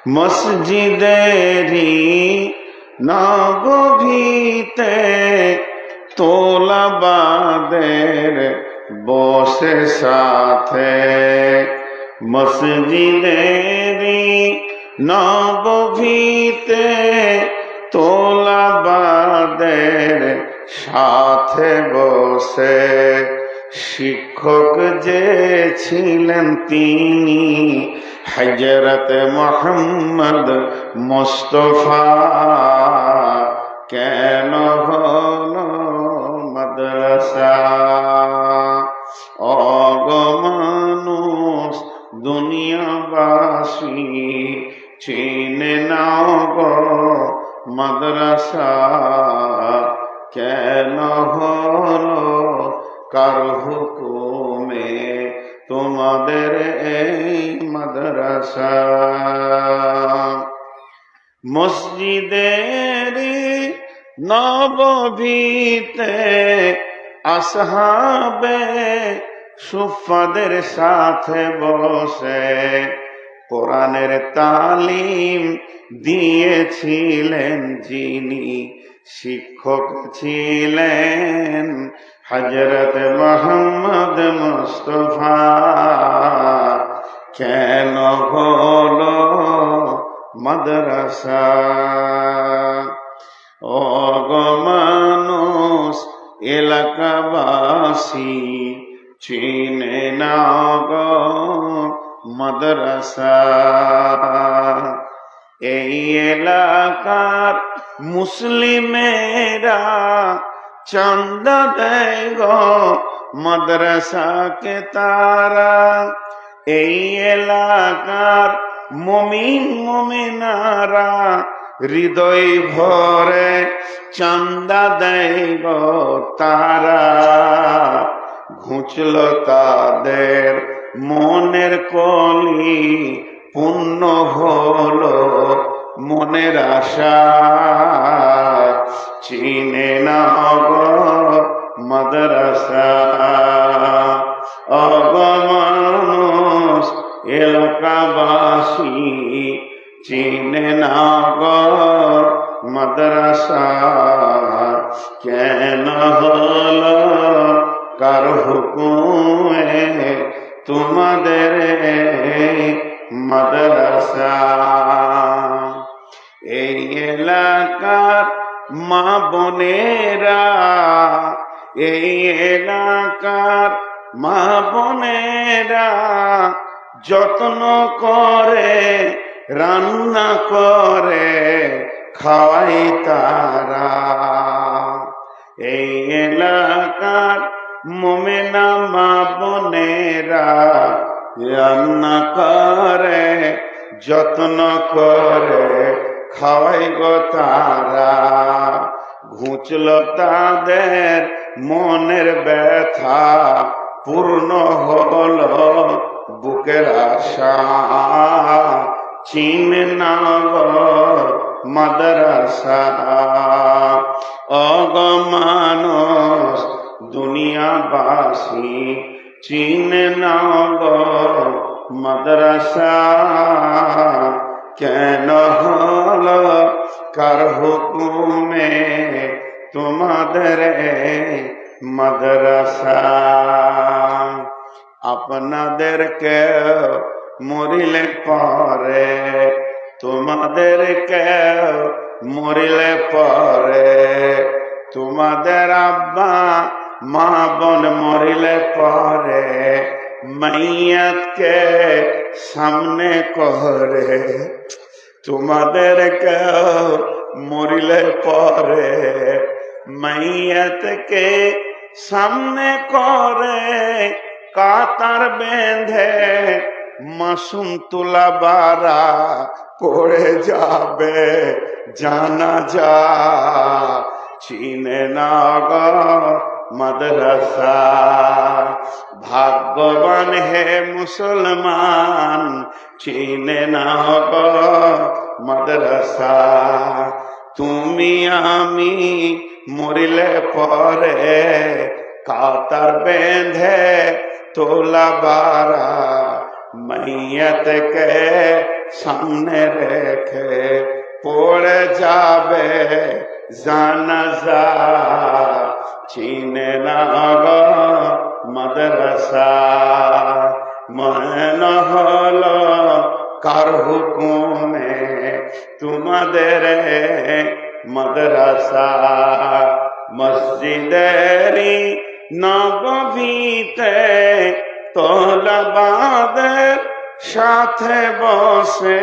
মসজিদেরি নববীতে তোলাবাদের বসে সাথে, মসজিদেরি নববীতে তোলাবাদের সাথে বসে শিক্ষক যে ছিলেন তিনি হযরত মুহাম্মদ মুস্তাফা। কেন হলো মাদ্রাসা? অগমানুষ দুনিয়াবাসী চিনে নাও গো মাদ্রাসা। কেন হলো কার হুকুমে তোমাদের এই মাদ্রাসা? মসজিদেরি নববীতে আসহাবে সুফাদের সাথে বসে কোরআনের তালিম দিয়েছিলেন যিনি শিক্ষক ছিলেন হযরত মুহাম্মদ মুস্তাফা। কেন হলো মাদ্রাসা? অগমানুষ এলাকাবাসী চিনে না গো মাদ্রাসা। এই এলাকার মুসলিমেরা চাঁদা দেয় গো মাদ্রাসাকে তারা। এই এলাকার মুমিন মুমিনারা হৃদয় ভরে চাঁদা দেয় গো তারা। ঘুচল তাদের মনের কলি, পূর্ণ হলো মনের আশা। চিনে না গো মাদ্রাসা। অগমানুষ এলাকাবাসী চিনে না গো মাদ্রাসা। কেন হলো কার হুকুমে তোমাদের মাদ্রাসা? এই এলাকার মা বোনেরা, এই এলাকার মা বোনেরা যত্ন করে রান্না করে খাওয়াই তারা। এই এলাকার মুমিনা মা বোনেরা রান্না করে যত্ন করে খাওয়াই গো তারা। ঘুচল তাদের মনের ব্যথা, পূর্ণ হলো বুকের আশা। চিনে না গো মাদ্রাসা। অগমানুষ দুনিয়াবাসী চিনে না গো মাদ্রাসা। কেন হলো কার হুকুমে তোমাদের মাদ্রাসা? আপনাদেরকে মরিলে পরে, তোমাদেরকে মরিলে পরে, তোমাদের আব্বা মা বোন মরিলে পরে মাইয়াতকে সামনে করে, তোমাদেরকে মরিলে পরে মাইয়াতকে সামনে করে কাতার বেঁধে মাসুম তুলা বারা পড়ে যাবে জানাজা। চিনে না গো মাদ্রাসা। ভাগ্যবান হে মুসলমান চিনে না গো মাদ্রাসা। তুমি আমি মরিলে পরে কাতার বেঁধে তোলা বারা মাইয়াতকে সামনে রেখে পড়ে যাবে জানাজা, চিনে না গো মাদ্রাসা। মনে হলো কার হুকুমে তোমাদের মাদ্রাসা, মসজিদেরি নববীতে তোলাবাদের সাথে বসে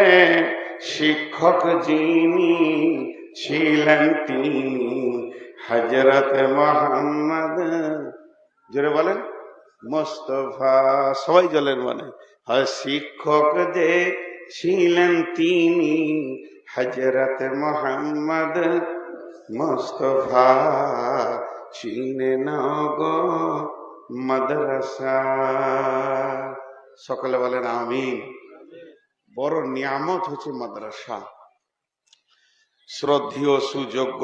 শিক্ষক যিনি ছিলেন তিনি হযরত মুহাম্মদ, জোরে বলেন, মুস্তাফা। সবাই জলের মানে হয় শিক্ষক যে ছিলেন তিনি হযরত মুহাম্মদ মুস্তাফা, চিনে না গো মাদ্রাসা। সকলে বলেন আমিন। বড় নিয়ামত হচ্ছে মাদ্রাসা। শ্রদ্ধেয় সুযোগ্য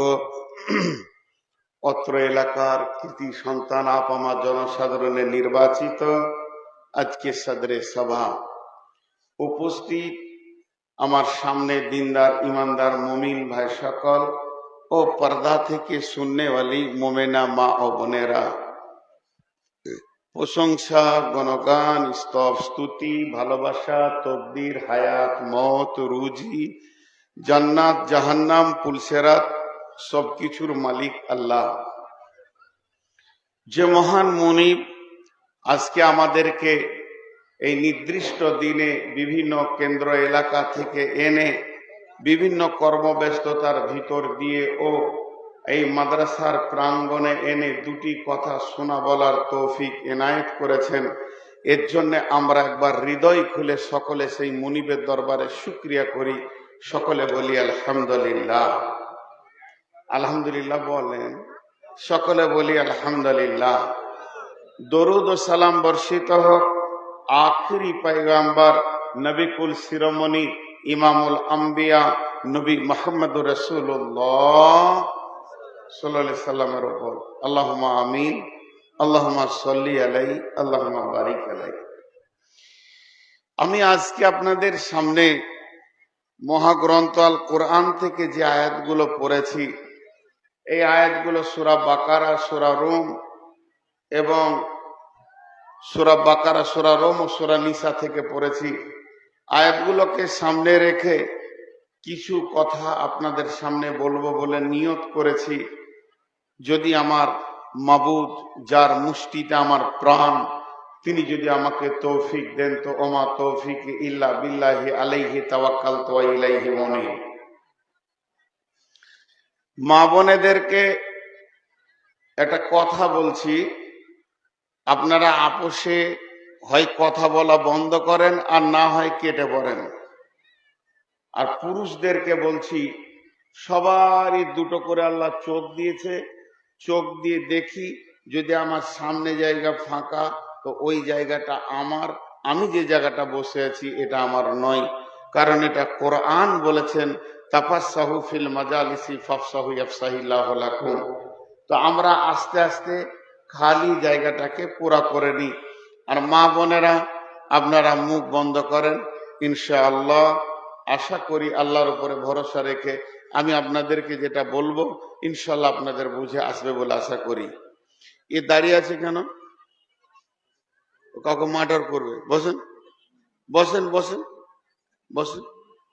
অত্র এলাকার কৃতি সন্তান আপামা জনসাধারণের নির্বাচিত আজকে সদরে সভা উপস্থিত আমার সামনে দিনদার ইমানদার মুমিন ভাই সকল ও পর্দা থেকে শুননেওয়ালি মোমেনা মা ও বোনেরা, প্রশংসা, গণগান, স্তব, স্তুতি, ভালোবাসা, তকদির, হায়াত, মত, রুজি, জান্নাত, জাহান্নাম, পুলসেরাত সবকিছুর মালিক আল্লাহ। যে মহান মুনিব আজকে আমাদেরকে এই নির্দিষ্ট দিনে বিভিন্ন কেন্দ্র এলাকা থেকে এনে বিভিন্ন কর্মব্যস্ততার ভিতর দিয়ে ও এই মাদ্রাসার প্রাঙ্গণে এনে দুটি কথা শোনা বলার তৌফিক এনায়েত করেছেন, এর জন্য আমরা একবার হৃদয় খুলে সকলে সেই মুনিবের দরবারে শুকরিয়া করি। সকলে বলি আলহামদুলিল্লাহ। আলহামদুলিল্লাহ বলেন, সকলে বলি আলহামদুলিল্লাহ। দরুদ ও সালাম বর্ষিত হোক আখিরি পয়গাম্বর নবী কুল শিরোমণি ইমামুল আম্বিয়া নবী মুহাম্মদুর রাসূলুল্লাহ সাল্লাল্লাহু আলাইহি সাল্লামের উপর। আল্লাহুম্মা আমিন, আল্লাহুম্মা সাল্লি আলাইহি, আল্লাহুম্মা বারিক আলাইহি। আমি আজকে আপনাদের সামনে মহাগ্রন্থ আল কোরআন থেকে যে আয়াতগুলো পড়েছি, এই আয়াতগুলো সূরা বাকারা, সূরা রুম এবং সূরা বাকারা, সূরা রুম ও সূরা নিসা থেকে পড়েছি। আয়াতগুলোকে সামনে রেখে কিছু কথা আপনাদের সামনে বলবো বলে নিয়ত করেছি। যদি আমার মাবুদ, যার মুষ্টিতে আমার প্রাণ, তিনি যদি আমাকে তৌফিক দেন তো ওমা তৌফিক ইল্লা বিল্লাহি আলাইহি তাওয়াক্কালতু ওয়া ইলাইহি মুনীব। মা বোনেদেরকে একটা কথা বলছি, আপনারা আপোষে হয় কথা বলা বন্ধ করেন আর না হয় কেটে পড়েন। আর পুরুষদেরকে বলছি, সবারই দুটো করে আল্লাহ চোখ দিয়েছে, চোখ দিয়ে দেখি যদি আমার সামনে জায়গা ফাঁকা তো ওই জায়গাটা আমার, আমি যে জায়গাটা বসে আছি এটা আমার নয়, কারণ এটা কোরআন বলেছেন তাফাসসাহু ফিল মাজালিসি ফাফসাহু ইয়াফসাহিল্লাহু লাকুম। তো আমরা আস্তে আস্তে খালি জায়গাটাকে পুরা করে নিই। আর মা বোনেরা আপনারা মুখ বন্ধ করেন, ইনশাআল্লাহ আশা করি আল্লাহর উপরে ভরসা রেখে আমি আপনাদেরকে যেটা বলবো ইনশাআল্লাহ আপনাদের বুঝে আসবে বলে আশা করি। এ দাঁড়িয়ে আছে কেন? কাউকে মার্ডার করবে? বসেন বসেন বসেন বসেন।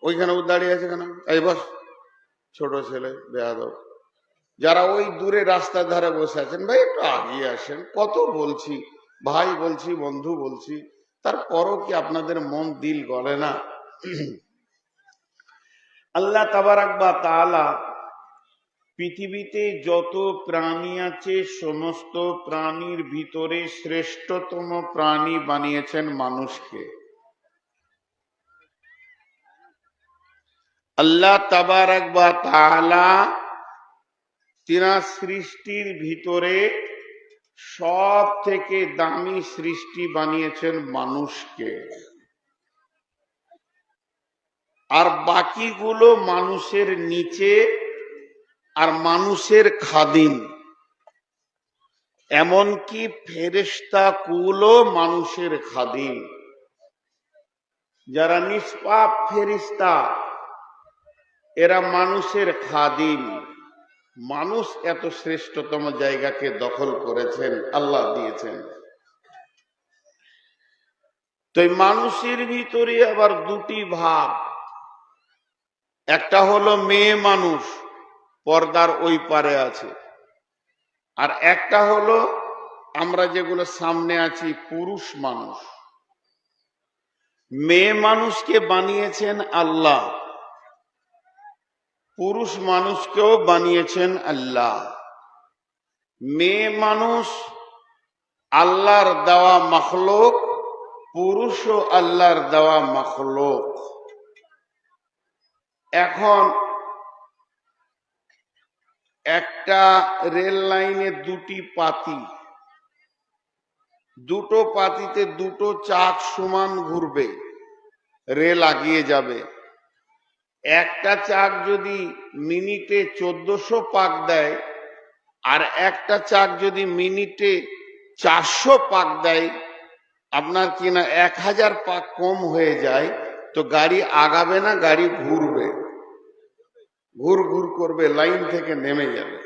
ওইখানে ও দাঁড়িয়ে আছে কেন? এই বস, ছোট ছেলে বেয়াদব। যারা ওই দূরে রাস্তার ধারে বসে আছেন, ভাই একটু আগিয়ে আসেন। কত বলছি, ভাই বলছি, বন্ধু বলছি, তারপরও কি আপনাদের মন দিল গলে না? আল্লাহ তাবারাক ওয়া তাআলা পৃথিবীতে যত প্রাণী আছে সমস্ত প্রাণীর ভিতরে শ্রেষ্ঠতম প্রাণী বানিয়েছেন মানুষকে। আল্লাহ তাবারাক ওয়া তাআলা তিনার সৃষ্টির ভিতরে সব থেকে দামি সৃষ্টি বানিয়েছেন মানুষকে, আর বাকিগুলো মানুষের নিচে আর মানুষের খাদিম। এমনকি ফেরেশতা কুলও মানুষের খাদিম। যারা নিষ্পাপ ফেরেশতা, এরা মানুষের খাদিম। মানুষ এত শ্রেষ্ঠতম জায়গাকে দখল করেছেন, আল্লাহ দিয়েছেন। তো এই মানুষের ভিতরে আবার দুটি ভাব, একটা হলো মেয়ে মানুষ, পর্দার ওই পারে আছে, আর একটা হলো আমরা যেগুলো সামনে আছি পুরুষ মানুষ। মেয়ে মানুষকে বানিয়েছেন আল্লাহ, পুরুষ মানুষকেও বানিয়েছেন আল্লাহ। মেয়ে মানুষ আল্লাহর দেওয়া মাখলুক, পুরুষও আল্লাহর দেওয়া মাখলুক। এখন একটা রেল লাইনে দুটি পাতি, দুটো পাতিতে দুটো চাক সমান ঘুরবে, রেল আগিয়ে যাবে। একটা চাক যদি মিনিটে 1400 পাক দেয়, আর একটা চাক যদি মিনিটে 400 পাক দেয়, আপনার কিনা 1000 পাক কম হয়ে যায়, তো গাড়ি আগাবে না, গাড়ি ঘুরবে, ঘুর ঘুর করবে, লাইন থেকে নেমে যাবে।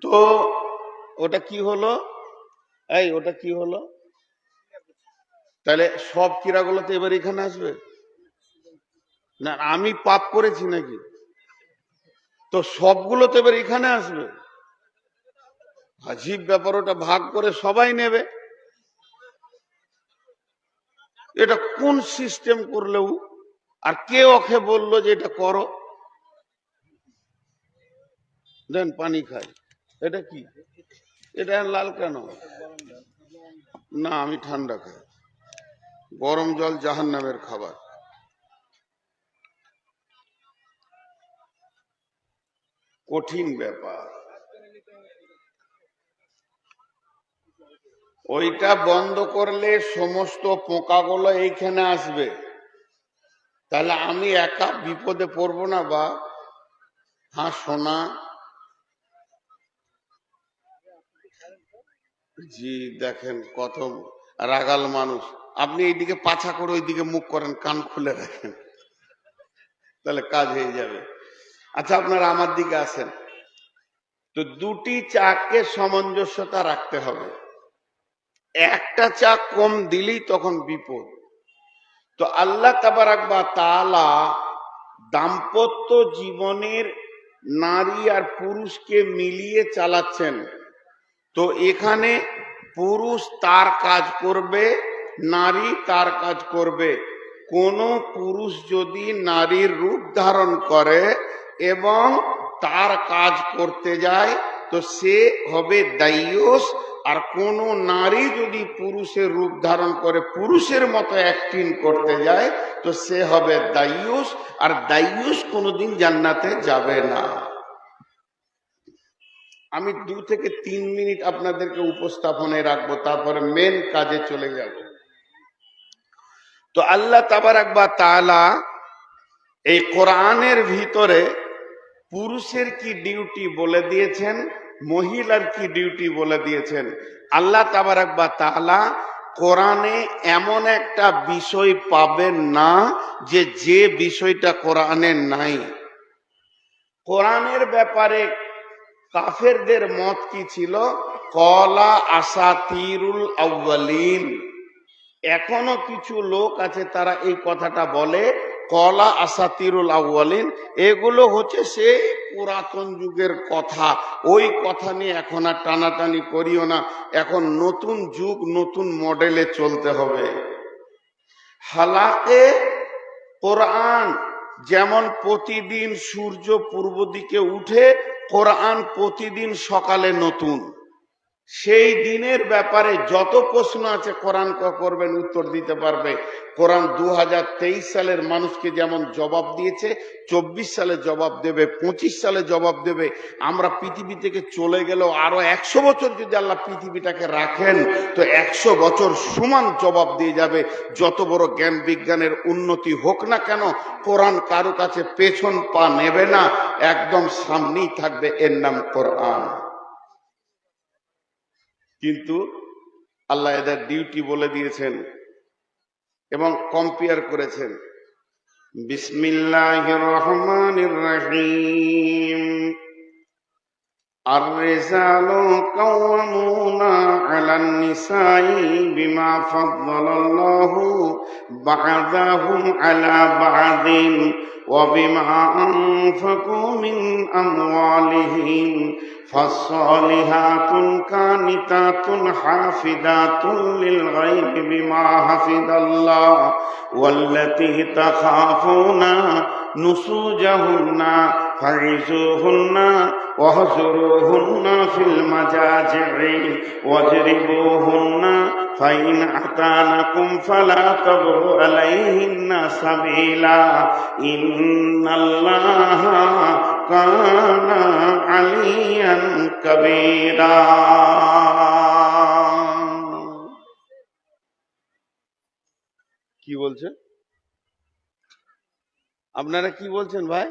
তো ওটা কি হলো? ওটা কি হলো? তাহলে সব কিরাগুলো তো এবার এখানে আসবে না? আমি পাপ করেছি নাকি? তো সবগুলো তো এবার এখানে আসবে। আজীব ব্যাপার, ওটা ভাগ করে সবাই নেবে। এটা কোন সিস্টেম করলেও, আর কে ওকে বললো যে এটা করো? দেন পানি খাই। এটা কি? এটা লাল কেন? না, আমি ঠান্ডা খাই। গরম জল জাহান্নামের খাবার। কঠিন ব্যাপার। ওইটা বন্ধ করলে সমস্ত পোকাগুলো এইখানে আসবে, তাহলে আমি একা বিপদে পড়বো না? বা হ্যাঁ সোনা, জি দেখেন কত রাগাল মানুষ। আপনি এইদিকে পাছা করে ওইদিকে মুখ করেন, কান খুলে রাখেন, তাহলে কাজ হয়ে যাবে। আচ্ছা, আপনারা আমার দিকে আসেন। তো দুটি চাকে সামঞ্জস্যতা রাখতে হবে, একটা চাক কম দিলেই তখন বিপদ। তো আল্লাহ তাবারাক ওয়া তাআলা দাম্পত্য জীবনের নারী আর পুরুষকে মিলিয়ে চালাচ্ছেন। তো এখানে পুরুষ তার কাজ করবে, নারী তার কাজ করবে। কোন পুরুষ যদি নারীর রূপ ধারণ করে এবং তার কাজ করতে যায়, তো সে হবে দায়ুস। আর কোন নারী যদি পুরুষের রূপ ধারণ করে পুরুষের মতো অ্যাক্টিং করতে যায়, তো সে হবে দায়ুস। আর দায়ুস কোনোদিন জান্নাতে যাবে না। আমি 2 থেকে 3 মিনিট আপনাদেরকে উপস্থাপনে রাখবো, তারপরে মেন কাজে চলে যাব। তো আল্লাহ তাবারাক ওয়া তাআলা এই কোরআনের ভিতরে পুরুষের কি ডিউটি বলে দিয়েছেন, মহিলার কি ডিউটি বলে দিয়েছেন। আল্লাহ তাবারাক ওয়া তাআলা কোরআনে এমন একটা বিষয় পাবেন না যে বিষয়টা কোরআনে নাই। কোরআনের ব্যাপারে কাফেরদের মত কি ছিল? কলা আসাতিরুল আউয়ালিন। এখনো কিছু লোক আছে তারা এই কথাটা বলে, কলা আসাতিরুল আউয়ালিন। এগুলো হচ্ছে সেই পুরাতন যুগের কথা, ওই কথা নিয়ে এখন আর টানাটানি করিও না। এখন নতুন যুগ, নতুন মডেলে চলতে হবে। হালাকে কোরআন যেমন প্রতিদিন সূর্য পূর্ব দিকে উঠে, কোরআন প্রতিদিন সকালে নতুন। সেই দিনের ব্যাপারে যত প্রশ্ন আছে কোরআন করবেন, উত্তর দিতে পারবে। কোরআন 2023 সালের মানুষকে যেমন জবাব দিয়েছে, 24 সালে জবাব দেবে, 25 সালে জবাব দেবে। আমরা পৃথিবী থেকে চলে গেলেও আরো 100 বছর যদি আল্লাহ পৃথিবীটাকে রাখেন, তো 100 বছর সমান জবাব দিয়ে যাবে। যত বড় জ্ঞান বিজ্ঞানের উন্নতি হোক না কেন, কোরআন কারো কাছে পেছন পা নেবে না, একদম সামনেই থাকবে। এর নাম কোরআন। কিন্তু আল্লাহ এদের ডিউটি বলে দিয়েছেন, এবং কম্পেয়ার করেছেন। বিসমিল্লাহির রহমানির রহিম। الرجال قوامون على النساء بما فضل الله بعضهم على بعض وبما أنفقوا من أموالهم فالصالحات قانتات حافظات للغيب بما حفظ الله والتي تخافون نشوزهن فعظوهن واهجروهن في المضاجع واضربوهن فإن أطعنكم فلا تبغوا عليهن سبيلا إن الله كان عليا كبيرا। কি বলছেন আপনারা, কি বলছেন ভাই?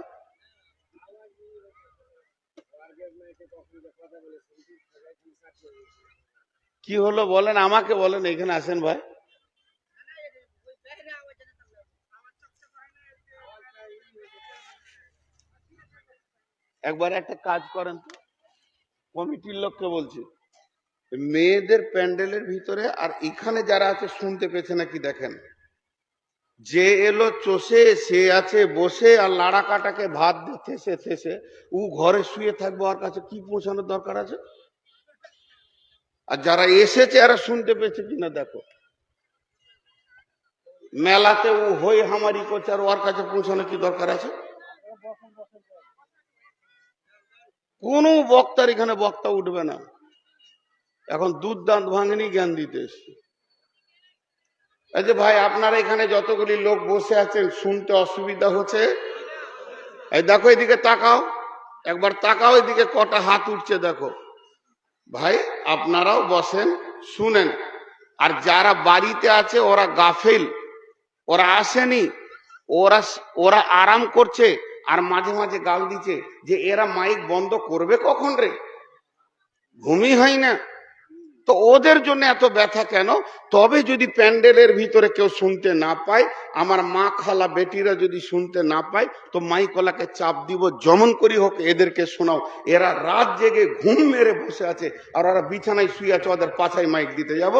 কি হলো বলেন, আমাকে বলেন, এখানে আসেন ভাই। একবার একটা কাজ করেন তো, কমিটির লোককে বলছি, মেয়েদের প্যান্ডেলের ভিতরে আর এখানে যারা আছে শুনতে পেয়েছে নাকি দেখেন। যে এলো চষে, সে আছে বসে, আর লাড়া কাটাকে ভাত দিয়ে থেসে থেসে ও ঘরে শুয়ে থাকবে, ওর কাছে কি পৌঁছানোর দরকার আছে? আর যারা এসেছে এরা শুনতে পেয়েছে কিনা দেখো। মেলাতে ও হই হামারি করছে, আর ওর কাছে পৌঁছানো কি দরকার আছে? কোন বক্তার এখানে বক্তা উঠবে না। এখন দুধ দাঁত ভাঙেনি জ্ঞান দিতে এসছে। এই যে ভাই, আপনারা এখানে যতগুলি লোক বসে আছেন, শুনতে অসুবিধা হচ্ছে? এই দেখো, এদিকে তাকাও, একবার তাকাও, এদিকে কটা হাত উঠছে দেখো। ভাই আপনারাও বসেন, শুনেন। আর যারা বাড়িতে আছে ওরা গাফিল, ওরা আসেনি, ওরা ওরা আরাম করছে, আর মাঝে মাঝে গাল দিচ্ছে যে এরা মাইক বন্ধ করবে কখন রে, ঘুমই হয় না। তো ওদের জন্য এত ব্যথা কেন? তবে যদি প্যান্ডেলের ভিতরে কেউ শুনতে না পায়, আমার মা খালা বেটিরা যদি শুনতে না পায়, তো মাইকলাকে চাপ দিব, যেমন করি হোক এদেরকে শোনাও। এরা রাত জেগে ঘুম মেরে বসে আছে, আর ওরা বিছানায় শুয়ে আছে, ওদের পাছায় মাইক দিতে যাব?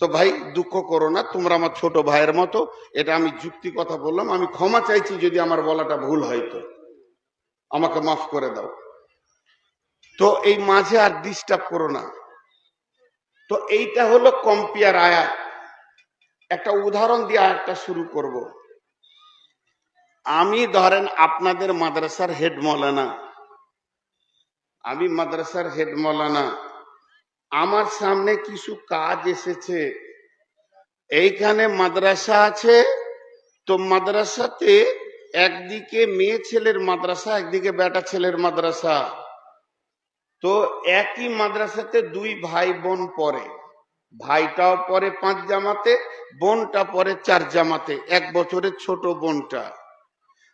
তো ভাই দুঃখ করো না, তোমরা আমার ছোট ভাইয়ের মতো। এটা আমি যুক্তি কথা বললাম, আমি ক্ষমা চাইছি যদি আমার বলাটা ভুল হয়, তো আমাকে মাফ করে দাও। তো এই মাঝে আর ডিস্টার্ব করো না। তো এইটা হলো কম্পেয়ার আয়াত। একটা উদাহরণ দিয়ে আয়াতটা শুরু করব। আমি ধরেন আপনাদের মাদ্রাসার হেড মৌলানা, আমি মাদ্রাসার হেড মৌলানা, আমার সামনে কিছু কাজ এসেছে। এইখানে মাদ্রাসা আছে, তো মাদ্রাসাতে একদিকে মেয়ে ছেলের মাদ্রাসা, একদিকে বেটা ছেলের মাদ্রাসা। তো একই মাদ্রাসাতে দুই ভাই বোন পড়ে, ভাইটাও পড়ে 5 জামাতে, বোনটা পড়ে 4 জামাতে, 1 বছরের ছোট বোনটা।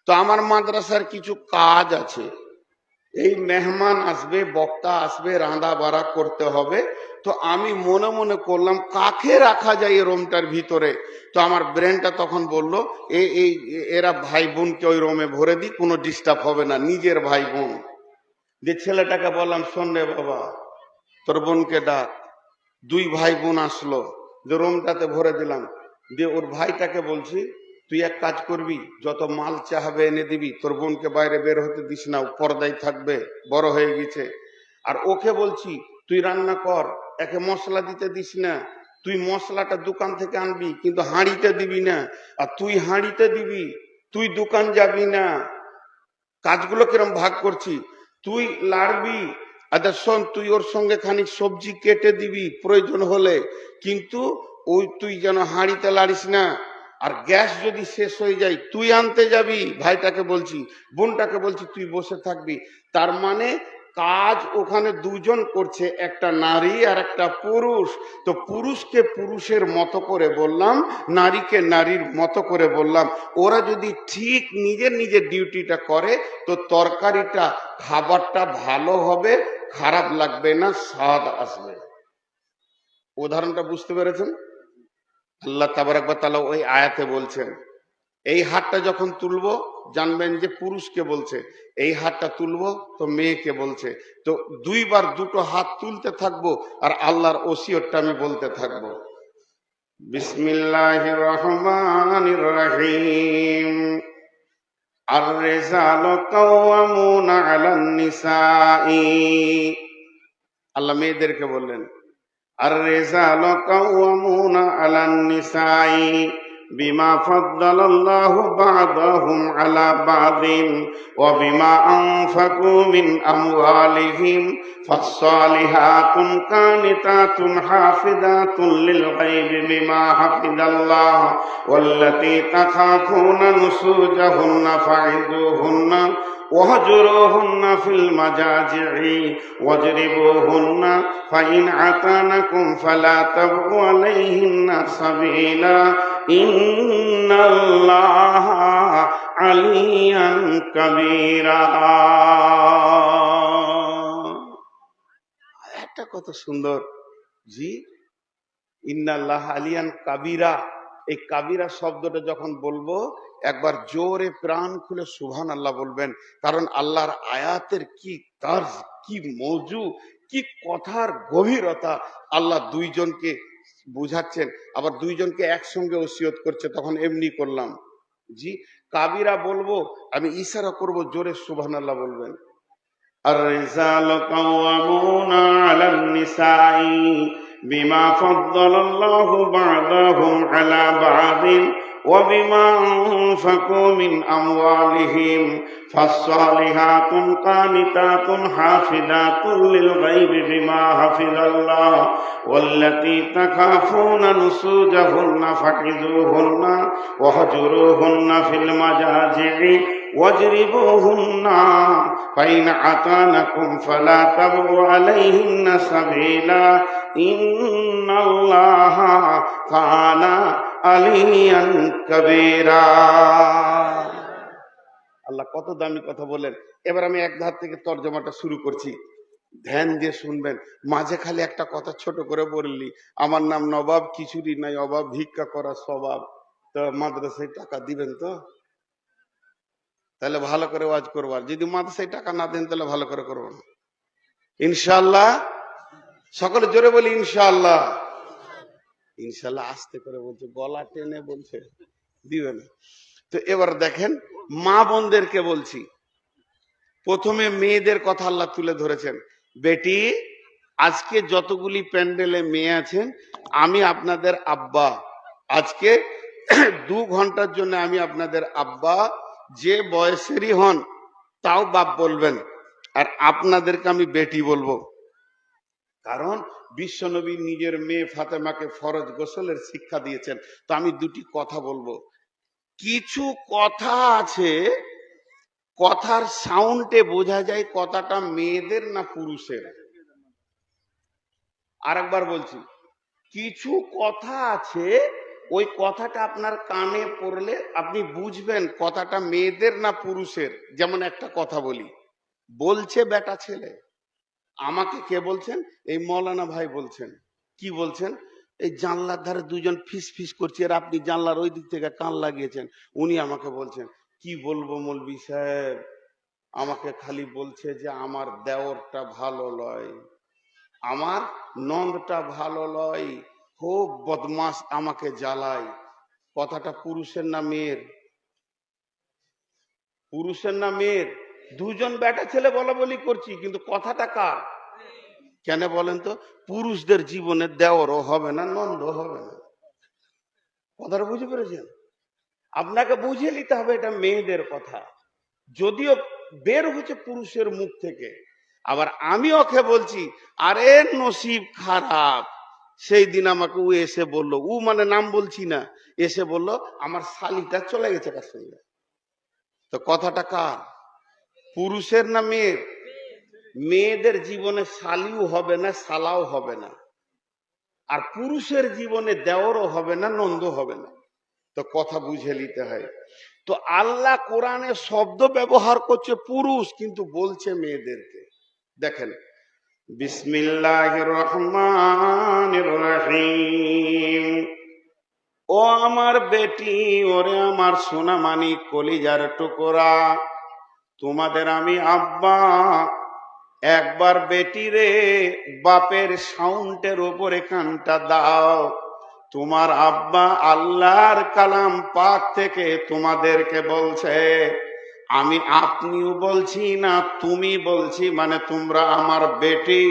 তো আমার মাদ্রাসার কিছু কাজ আছে, এই মেহমান আসবে, বক্তা আসবে, রাঁধা বাড়া করতে হবে। তো আমি মনে মনে করলাম কাকে রাখা যায় এই রুমটার ভিতরে। তো আমার ব্রেনটা তখন বলল এরা ভাই বোনকে ওই রুমে ভরে দিই, কোনো ডিস্টার্ব হবে না, নিজের ভাই বোন। যে ছেলেটাকে বললাম, শোন রে বাবা, তোর বোনকে ডাক। 2 ভাই বোন আসলো, যে রুমটাতে ভরে দিলাম। দিয়ে ওর ভাইটাকে বলছি, তুই এক কাজ করবি, যত মাল চাহাবে এনে দিবি, তোর বোনকে বাইরে বের হতে দিস না, পর্দায় থাকবে, বড় হয়ে গেছে। আর ওকে বলছি, তুই রান্না কর, একে মশলা দিতে দিস না, তুই মশলাটা দোকান থেকে আনবি, কিন্তু হাঁড়িতে দিবি না। আর তুই হাঁড়িতে দিবি, তুই দোকান যাবি না। কাজগুলো কিরম ভাগ করছি, তুই লাড়বি, আচ্ছা শোন, তুই ওর সঙ্গে খানিক সবজি কেটে দিবি প্রয়োজন হলে, কিন্তু ওই তুই যেন হাঁড়িতে লাড়িস না। আর গ্যাস যদি শেষ হয়ে যায় তুই আনতে যাবি, ভাইটাকে বলছি। বোনটাকে বলছি তুই বসে থাকবি। তার মানে কাজ ওখানে দুজন করছে, একটা নারী আর একটা পুরুষ। তো পুরুষকে পুরুষের মতো করে বললাম, নারীকে নারীর মতো করে বললাম। ওরা যদি ঠিক নিজের নিজের ডিউটিটা করে, তো তরকারিটা, খাবারটা ভালো হবে, খারাপ লাগবে না, স্বাদ আসবে। উদাহরণটা বুঝতে পেরেছেন? আল্লাহ তাবারাক ওয়া তাআলা ওই আয়াতে বলছেন, এই হাতটা যখন তুলবো জানবেন যে পুরুষকে বলছে, এই হাতটা তুলবো তো মেয়েকে বলছে। তো দুইবার দুটো হাত তুলতে থাকবো আর আল্লাহর ওসিয়তটা আমি বলতে থাকবো। বিসমিল্লাহির রহমানির রহিম। আর রিজালু কাওয়ামুনা আলান নিসাই। আল্লাহ মেয়েদেরকে বললেন, আর রিজালু কাওয়ামুনা আলান নিসাই বিমা ফাদ্দালাল্লাহু বা'দাহুম আলা বা'দিন ওয়া বিমা আনফাকু মিন আমওয়ালিহিম ফাস-সালিহাতুন কানিতাতুন হাফিযাতুন লিল গায়বি বিমা হাফিজাল্লাহ ওয়াল্লাতী তাখাফুনা নুশুজাহুন্না ফা'iদুহুন্না واهجروهن في المضاجع واضربوهن فإن عطعنكم فلا تبغوا عليهن سبيلا إن الله علي كبيرا। একটা কত সুন্দর জি, ইন্নাল্লাহ আলিয়ান কাবিরা। এই কাবিরা শব্দটা যখন বলবো একবার জোরে প্রাণ খুলে সুবহানাল্লাহ বলবেন, কারণ আল্লাহর আয়াতের কি তার্জ, কি মওজু, কি কথার গভীরতা। আল্লাহ দুইজনকে বুঝাচ্ছেন, আবার দুইজনকে একসঙ্গে ওসিয়ত করছে। তখন এমনি করলাম জি, কাবিরা বলবো, আমি ইশারা করব, জোরে সুবহানাল্লাহ বলবেন। الرجال قوامون على النساء بما فضل الله بعضهم على بعض وبما أنفقوا من أموالهم فالصالحات قانتات حافظات للغيب بما حفظ الله والتي تخافون نشوزهن فاحذوهن واهجروهن في المضاجع واضربوهن فإن عطعنكم فلا تبغوا عليهن سبيلا إن الله كان عليا كبيرا। আল্লাহ কত দামি কথা বলেন। এবার আমি এক ধার থেকে তর্জমাটা শুরু করছি, ধ্যান দিয়ে শুনবেন। মাঝে খালি একটা কথা ছোট করে বললি, আমার নাম নবাব, কিছুরই নাই অভাব, ভিক্ষা করা স্বভাব। তো মাদ্রাসায় টাকা দিবেন তো? তাহলে ভালো করে ওয়াজ করবার। যদি মাদ্রাসায় টাকা না দেন তাহলে ভালো করে করবো না ইনশাআল্লাহ। সকলে জোরে বলি ইনশাআল্লাহ। ইনশাআল্লাহ আস্তে করে বলছে, গলা টেনে বলছে দিবে না। তো এবার দেখেন, মা বোনদেরকে বলছি। প্রথমে মেয়েদের কথা আল্লাহ তুলে ধরেছেন। বেটি, আজকে যতগুলি প্যান্ডেলে মেয়ে আছেন, আমি আপনাদের আব্বা। আজকে 2 ঘন্টার জন্য আমি আপনাদের আব্বা। যে বয়সেরই হন তাও বাপ বলবেন, আর আপনাদেরকে আমি বেটি বলবো। কারণ বিশ্বনবী নিজের মেয়ে ফাতেমাকে ফরজ গোসলের শিক্ষা দিয়েছেন। তো আমি দুটি কথা বলবো। কিছু কথা আছে, কথার সাউন্ডে বোঝা যায় কথাটা মেয়েদের না পুরুষের। আরেকবার বলছি, কিছু কথা আছে, ওই কথাটা আপনার কানে পড়লে আপনি বুঝবেন কথাটা মেয়েদের না পুরুষের। যেমন একটা কথা বলি, বলছে বেটা ছেলে। আমাকে কে বলছেন? এই মৌলানা ভাই বলছেন। কি বলছেন? এই জানলার ধারে দুজন ফিস ফিস করছে, আর আপনি জানলার ওই দিক থেকে কান লাগিয়েছেন। উনি আমাকে বলছেন, কি বলবো মৌলবি সাহেব, আমাকে খালি বলছে যে আমার দেওরটা ভালো লয়, আমার নন্দটা ভালো লয়, খুব বদমাস, আমাকে জ্বালায়। কথাটা পুরুষের না মেয়ের? পুরুষের না মেয়ের? দুজন বেটা ছেলে বলা বলি করছি, কিন্তু কথাটা কার? কেন বলেন তো? পুরুষদের জীবনে দেওরও হবে না, নন্দ হবে না। কথাটা বুঝে পেরেছেন? আপনাকে বুঝে নিতে হবে এটা মেয়েদের কথা, যদিও বের হচ্ছে পুরুষের মুখ থেকে। আবার আমি ওকে বলছি, আরে নসিব খারাপ, সেই দিন আমাকে ও এসে বললো, ও মানে নাম বলছি না, এসে বললো আমার শালিটা চলে গেছে কার সঙ্গে। তো কথাটা কার? পুরুষের না মেয়ের? মেয়েদের জীবনে শালিও হবে না, শালাও হবে না, আর পুরুষের জীবনে দেওরও হবে না, নন্দ হবে না। তো কথা বুঝে নিতে হয়। তো আল্লাহ কোরআনে শব্দ ব্যবহার করছে পুরুষ, কিন্তু বলছে মেয়েদেরকে। দেখেন, বিসমিল্লাহির রহমানির রহিম। ও আমার বেটি, ওরে আমার সোনামানি কলিজার টুকরা, তোমাদের আমি আব্বা। একবার বেটিরে বাপের সাউন্ডের উপরে কানটা দাও। তোমার আব্বা আল্লাহর কালাম পাক থেকে তোমাদেরকে বলছে, আমি আপনিও বলছি না তুমি বলছি, মানে তোমরা আমার বেটি।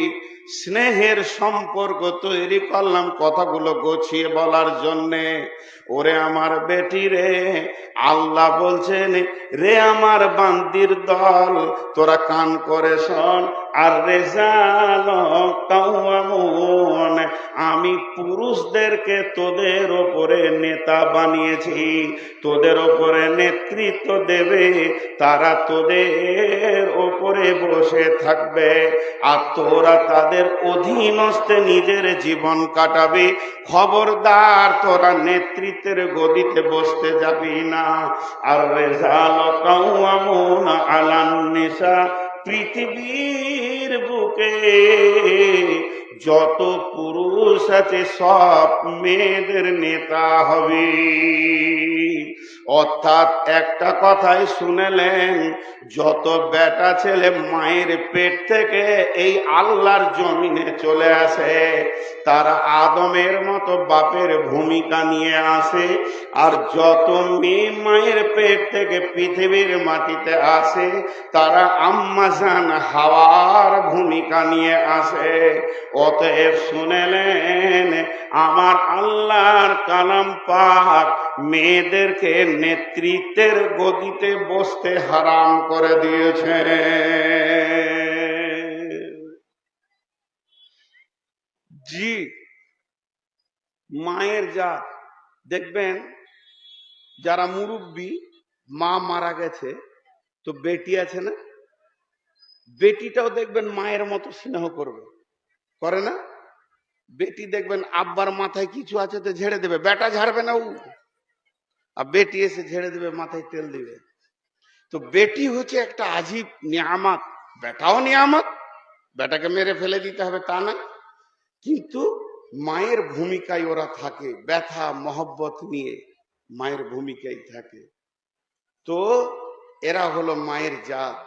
স্নেহের সম্পর্ক তৈরি করলাম কথাগুলো গোছিয়ে বলার জন্যে। ওরে আমার বেটি রে, আল্লাহ বলছেন, রে আমার বান্দির দল, তোরা কান করে শোন। আর রেজাল কাওয়ামুন, আমি পুরুষদেরকে তোদের ওপরে নেতা বানিয়েছি, তোদের ওপরে নেতৃত্ব দেবে, তারা তোদের ওপরে বসে থাকবে, আর তোরা তাদের অধীনস্থে নিজের জীবন কাটাবে। খবরদার, তোরা নেতৃত্বের গদিতে বসতে যাবি না। আর রেজাল কাওয়ামুন আলান নিসা, পৃথিবীর বুকে যত পুরুষ আছে সব মেয়েদের নেতা হবে। অর্থাৎ একটা কথাই শুনেলেন, যত বেটা ছেলে মায়ের পেট থেকে এই আল্লাহর জমিনে চলে আসে, তারা আদমের মতো বাপের ভূমিকা নিয়ে আসে। আর যত মেয়ে মায়ের পেট থেকে পৃথিবীর মাটিতে আসে, তারা আম্মাজান হাওয়ার ভূমিকা নিয়ে আসে। অতএব শুনেলেন, আমার আল্লাহর কালাম পাক মেয়েদেরকে নেতৃত্বের গদিতে বসতে হারাম করে দিয়েছে। জি, মায়ের জাত দেখবেন, যারা মুরব্বী, মা মারা গেছে তো বেটি আছে না, বেটিটাও দেখবেন মায়ের মতো স্নেহ করবে, করে না? বেটি দেখবেন আব্বার মাথায় কিছু আছে তো ঝেড়ে দেবে, বেটা ঝাড়বে না ও, আর বেটি এসে ঝেড়ে দেবে, মাথায় তেল দিবে। তো বেটি হচ্ছে একটা আজীব নিয়ামত। বেটাও নিয়ামত, বেটাকে মেরে ফেলে দিতে হবে তা না, কিন্তু মায়ের ভূমিকায় ওরা থাকে, ব্যথা মহব্বত নিয়ে মায়ের ভূমিকায় থাকে। তো এরা হলো মায়ের জাত।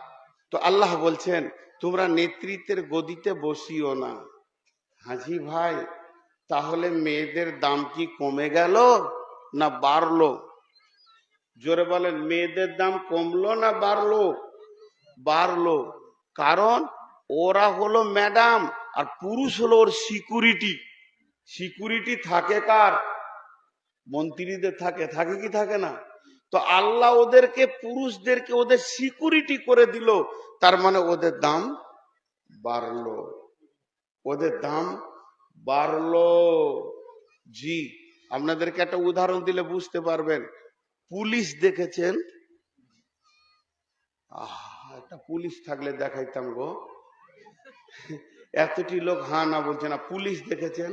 তো আল্লাহ বলছেন, তোমরা নেতৃত্বের গদিতে বসিও না। হাজি ভাই, তাহলে মেয়েদের দাম কি কমে গেল না বাড়লো? জোরে বলেন, মেয়েদের দাম কমলো না বাড়লো? বাড়লো। কারণ ওরা হলো ম্যাডাম, আর পুরুষ হলো ওর সিকিউরিটি। সিকিউরিটি থাকে কার? মন্ত্রীদের থাকে, থাকে কি থাকে না? তো আল্লাহ ওদেরকে, পুরুষদেরকে ওদের সিকিউরিটি করে দিল, তার মানে ওদের দাম বাড়লো, ওদের দাম বাড়লো। জি, আপনাদেরকে একটা উদাহরণ দিলে বুঝতে পারবেন। পুলিশ দেখেছেন? একটা পুলিশ থাকলে দেখাইতাম গো। এতটি লোক হা না বলছে না। পুলিশ দেখেছেন?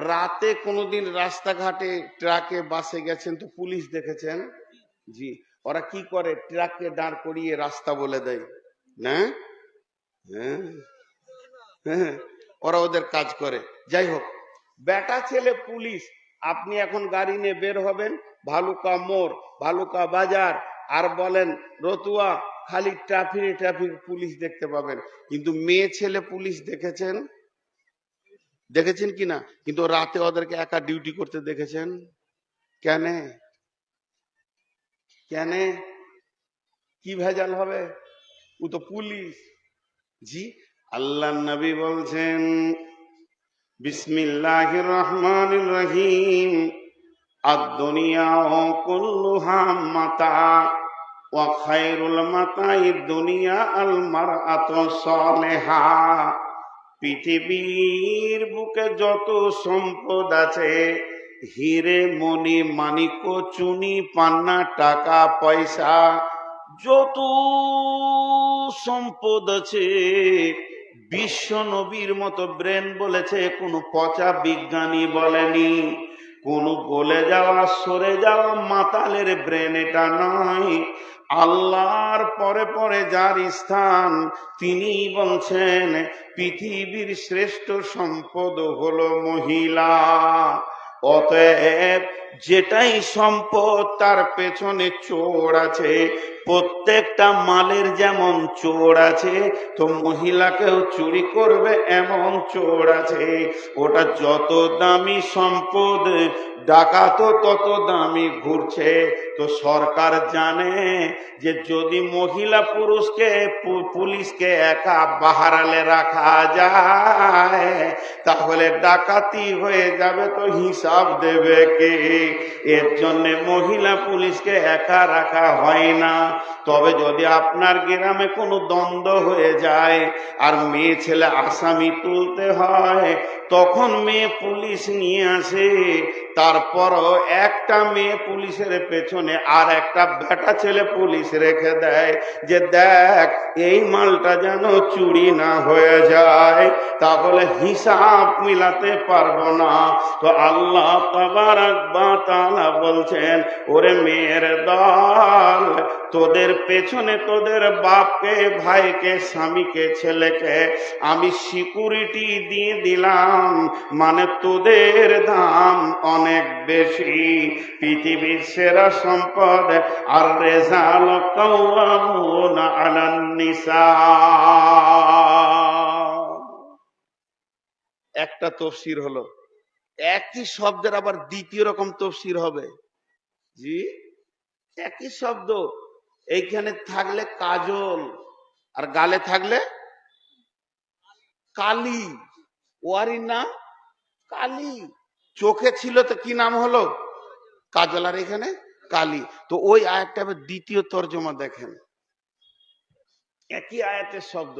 রাতে কোনোদিন রাস্তাঘাটে ট্রাকে বাসে গেছেন তো পুলিশ দেখেছেন? জি। ওরা কি করে? ট্রাককে দাঁড় করিয়ে রাস্তা বলে দেয় না? হ্যাঁ, ওরা ওদের কাজ করে। যাই হোক, বেটা ছেলে পুলিশ, আপনি এখন গাড়ি নিয়ে বের হবেন ভালুকা মোড়, ভালুকা বাজার, আর বলেন রতুয়া, খালি ট্রাফিক ট্রাফিক পুলিশ দেখতে পাবেন। কিন্তু মেয়ে ছেলে পুলিশ দেখেছেন? দেখেছেন কিনা? কিন্তু রাতে ওদেরকে একা ডিউটি করতে দেখেছেন? কেন? কেন? কি ভেজাল হবে? ও তো পুলিশ। জি, আল্লাহ নবী বলছেন, বিসমিল্লাহির রহমানির রহিম, আদ-দুনিয়া কুল্লুহা মাতা ওয়া খায়রুল মাতাইদ দুনিয়া আল মারআতু সালিহা। পৃথিবীর বুকে যত সম্পদ আছে, হিরে মণি মানিক চুনি পান্না টাকা পয়সা, যত সম্পদ আছে, বিশ্ব নবীর মতো ব্রেন বলেছে, কোন পচা বিজ্ঞানী বলেনি। কোন গলে যাওয়া সরে যাওয়া মাতালের ব্রেন এটা নয়। আল্লাহর পরে পরে যার স্থান, তিনি বলছেন পৃথিবীর শ্রেষ্ঠ সম্পদ হলো মহিলা। অতএব যেটাই সম্পদ তার পেছনে চোর আছে, প্রত্যেকটা মালের যেমন চোর আছে, তো মহিলাকেও চুরি করবে এমন চোর আছে। ওটা যত দামি সম্পদ, ডাকাতও তত দামি ঘুরছে। তো সরকার জানে যে যদি মহিলা পুরুষকে পুলিশকে একা বাহারালে রাখা যায়, তাহলে ডাকাতি হয়ে যাবে, তো হিসাব দেবে কে? এর জন্য মহিলা পুলিশকে একা রাখা হয় না। তবে যদি আপনার গ্রামে কোনো দ্বন্দ্ব হয়ে যায় আর মেয়ে ছেলে আসামি তুলতে হয়, তখন মেয়ে পুলিশ নিয়ে আসে। তারপরও একটা মেয়ে পুলিশের পেছনে আর একটা বেটা ছেলে পুলিশ রেখে দেয়, যে দেখ এই মালটা যেন চুরি না হয়ে যায়, তাহলে হিসাব মিলাতে পারবো না। তো আল্লাহ তাবারাক ওয়া তাআলা বলছেন, ওরে মেয়ের দল, তোদের পেছনে তোদের বাপকে, ভাইকে, স্বামীকে, ছেলেকে আমি সিকিউরিটি দিয়ে দিলাম, মানে তোদের দাম অনেক বেশি। পৃথিবীর সেরা সম্পদ আর রেজাল কাওয়ামুনা আলান নিসা। একটা তাফসীর হলো, একই শব্দের আবার দ্বিতীয় রকম তাফসীর হবে। জি, একই শব্দ, এইখানে থাকলে কাজল আর গালে থাকলে কালি, ওয়ারির নাম কালি। চোখে ছিল তো কি নাম হলো? কাজল, আর এখানে কালি। তো ওই আয়াতটা দ্বিতীয় তর্জমা দেখেন, একই আয়াতের শব্দ।